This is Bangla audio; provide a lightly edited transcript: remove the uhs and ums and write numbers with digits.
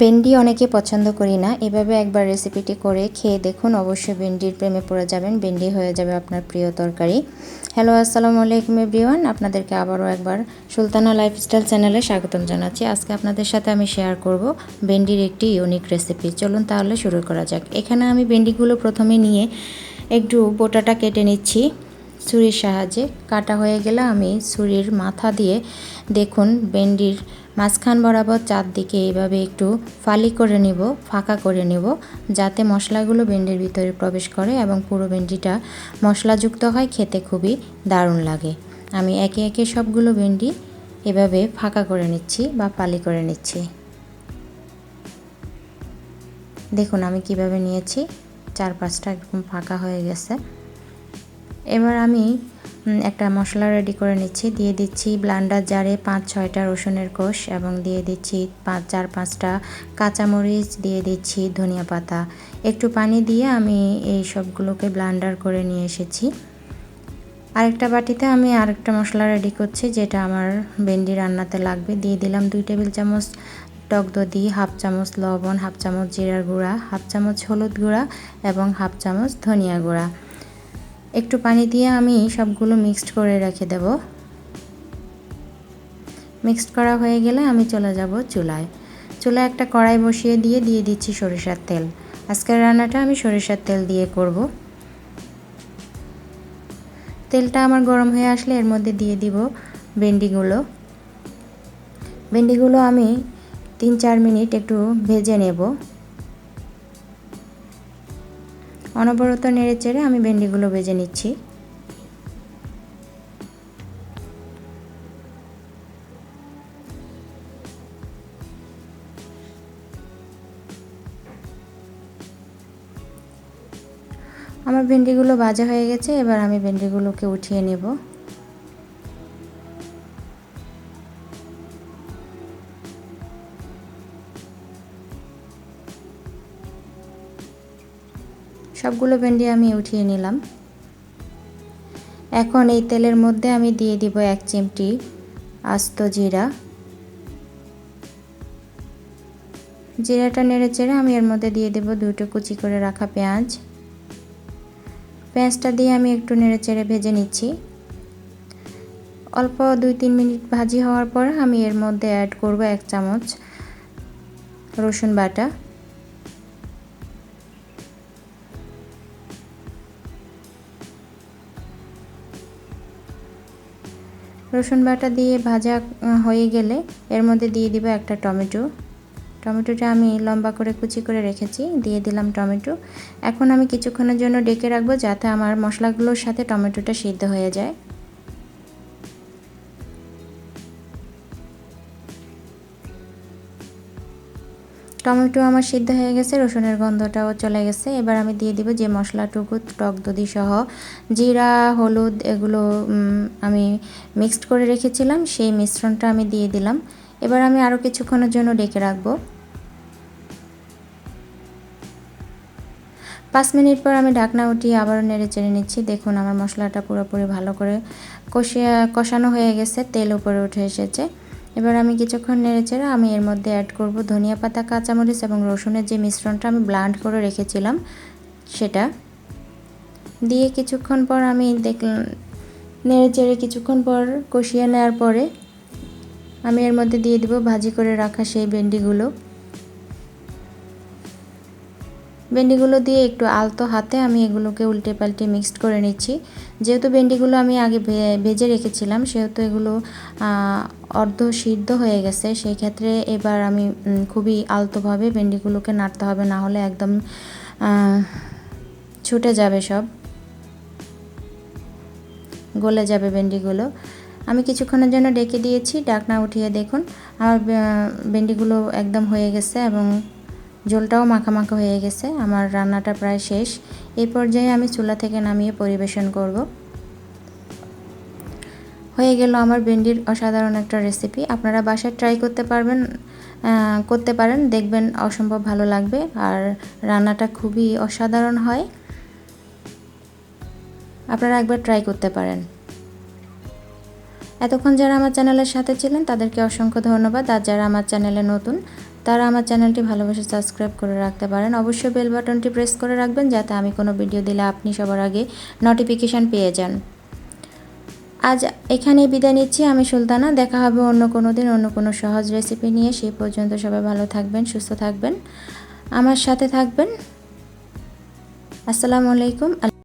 ভেন্ডি অনেকে পছন্দ করি না, এভাবে একবার রেসিপিটি করে খেয়ে দেখুন, অবশ্যই ভেন্ডির প্রেমে পড়ে যাবেন। ভেন্ডি হয়ে যাবে আপনার প্রিয় তরকারি। হ্যালো, আসসালামু আলাইকুম এভরিওয়ান, আপনাদেরকে আবারও একবার সুলতানা লাইফস্টাইল চ্যানেলে স্বাগতম জানাচ্ছি। আজকে আপনাদের সাথে আমি শেয়ার করব ভেন্ডির একটি ইউনিক রেসিপি। চলুন তাহলে শুরু করা যাক। এখানে আমি ভেন্ডিগুলো প্রথমে নিয়ে একটু বোটাটা কেটে নিচ্ছি ছুরির সাহায্যে। কাটা হয়ে গেলে আমি ছুরির মাথা দিয়ে দেখুন ভেন্ডির মাঝখান বরাবর চারদিকে এইভাবে একটু ফালি করে নেব, ফাঁকা করে নেব, যাতে মশলাগুলো ভেন্ডির ভিতরে প্রবেশ করে এবং পুরো ভেন্ডিটা মশলাযুক্ত হয়, খেতে খুবই দারুণ লাগে। আমি একে একে সবগুলো ভেন্ডি এভাবে ফাঁকা করে নিচ্ছি বা ফালি করে নিচ্ছি। দেখুন আমি কিভাবে নিয়েছি, 4-5টা একদম ফাঁকা হয়ে গেছে। এবার আমি একটা মশলা রেডি করে নিচ্ছি। দিয়ে দিচ্ছি ব্লেন্ডার জারে 5-6টা রসুনের কোষ এবং দিয়ে দিচ্ছি 4-5টা কাঁচামরিচ, দিয়ে দিচ্ছি ধনিয়া পাতা। একটু পানি দিয়ে আমি এই সবগুলোকে ব্লেন্ডার করে নিয়ে এসেছি। আরেকটা বাটিতে আমি আরেকটা মশলা রেডি করছি, যেটা আমার ভেন্ডি রান্নাতে লাগবে। দিয়ে দিলাম 2 টেবিল চামচ টক দই, 1/2 চামচ লবণ, 1/2 চামচ জিরার গুঁড়া, 1/2 চামচ হলুদ গুঁড়া এবং 1/2 চামচ ধনিয়া গুঁড়া। একটু পানি দিয়ে আমি সবগুলো মিক্সড করে রেখে দেব। মিক্সড করা হয়ে গেলে আমি চলে যাব চুলায়। চুলায় একটা কড়াই বসিয়ে দিয়ে দিচ্ছি সরিষার তেল। আজকের রান্নাটা আমি সরিষার তেল দিয়ে করব। তেলটা আমার গরম হয়ে আসলে এর মধ্যে দিয়ে দিব ভেন্ডিগুলো আমি 3-4 মিনিট একটু ভেজে নেব। অনবরত নেড়ে চেড়ে আমি ভেন্ডিগুলো ভেজে নিচ্ছি। আমার ভেন্ডিগুলো ভাজা হয়ে গেছে, এবার আমি ভেন্ডিগুলোকে উঠিয়ে নেব। সবগুলো ভেন্ডি আমি উঠিয়ে নিলাম। এখন এই তেলের মধ্যে আমি দিয়ে দিব 1 চিমটি আস্ত জিরা। জিরাটা নেড়ে চেড়ে আমি এর মধ্যে দিয়ে দেব 2টো কুচি করে রাখা পেঁয়াজ। পেঁয়াজটা দিয়ে আমি একটু নেড়ে চেড়ে ভেজে নিচ্ছি। অল্প 2-3 মিনিট ভাজি হওয়ার পর আমি এর মধ্যে অ্যাড করব 1 চামচ রসুন বাটা। রসুন বাটা দিয়ে ভাজা হয়ে গেলে এর মধ্যে দিয়ে দিব একটা টমেটোটা আমি লম্বা করে কুচি করে রেখেছি, দিয়ে দিলাম টমেটো। এখন আমি কিছুক্ষণের জন্য ঢেকে রাখবো, যাতে আমার মশলাগুলোর সাথে টমেটোটা সিদ্ধ হয়ে যায়। টমেটো আমার সিদ্ধ হয়ে গেছে, রসুনের গন্ধটাও চলে গেছে। এবার আমি দিয়ে দিব যে মশলাটুকু টক দই সহ জিরা, হলুদ এগুলো আমি মিক্সড করে রেখেছিলাম, সেই মিশ্রণটা আমি দিয়ে দিলাম। এবার আমি আরও কিছুক্ষণের জন্য ঢেকে রাখবো। 5 মিনিট পর আমি ঢাকনা উঠিয়ে আবারও নেড়ে চেড়ে নিচ্ছি। দেখুন আমার মশলাটা পুরোপুরি ভালো করে কষানো হয়ে গেছে, তেল উপরে উঠে এসেছে। এবার আমি কিছুক্ষণ নেড়ে চেড়ে আমি এর মধ্যে অ্যাড করব ধনিয়া পাতা, কাঁচামরিচ এবং রসুনের যে মিশ্রণটা আমি ব্লেন্ড করে রেখেছিলাম সেটা দিয়ে কিছুক্ষণ পর আমি দেখলাম নেড়ে চেড়ে কিছুক্ষণ পর কষিয়ে নেওয়ার পরে আমি এর মধ্যে দিয়ে দিব ভাজি করে রাখা সেই ভেন্ডিগুলো দিয়ে একটু আলতো হাতে আমি এগুলোকে উল্টে পাল্টে মিক্সড করে নিচ্ছি। যেহেতু ভেন্ডিগুলো আমি আগে ভেজে রেখেছিলাম, সেহেতু এগুলো অর্ধ সিদ্ধ হয়ে গেছে। সেই ক্ষেত্রে এবার আমি খুবই আলতোভাবে ভেন্ডিগুলোকে নাড়তে হবে, না হলে একদম ছুটে যাবে, সব গলে যাবে ভেন্ডিগুলো। আমি কিছুক্ষণের জন্য ঢেকে দিয়েছি। ঢাকনা উঠিয়ে দেখুন আমার ভেন্ডিগুলো একদম হয়ে গেছে এবং ঝোলটাও মাখা মাখা হয়ে গেছে। আমার রান্নাটা প্রায় শেষ। এই পর্যায়ে আমি চুলা থেকে নামিয়ে পরিবেশন করব। হয়ে গেল আমার ভেন্ডির অসাধারণ একটা রেসিপি। আপনারা বাসায় ট্রাই করতে পারেন, দেখবেন অসম্ভব ভালো লাগবে আর রান্নাটা খুবই অসাধারণ হয়। আপনারা একবার ট্রাই করতে পারেন। এতক্ষণ যারা আমার চ্যানেলের সাথে ছিলেন তাদেরকে অসংখ্য ধন্যবাদ। আর যারা আমার চ্যানেলে নতুন তারা আমার চ্যানেলটি ভালোবেসে সাবস্ক্রাইব করে রাখতে পারেন। অবশ্যই বেল বাটনটি প্রেস করে রাখবেন যাতে আমি কোনো ভিডিও দিলে আপনি সবার আগে নোটিফিকেশান পেয়ে যান। আজ এখানেই বিদায় নিচ্ছি। আমি সুলতানা। দেখা হবে অন্য কোনো দিন অন্য কোনো সহজ রেসিপি নিয়ে। সেই পর্যন্ত সবাই ভালো থাকবেন, সুস্থ থাকবেন, আমার সাথে থাকবেন। আসসালামু আলাইকুম।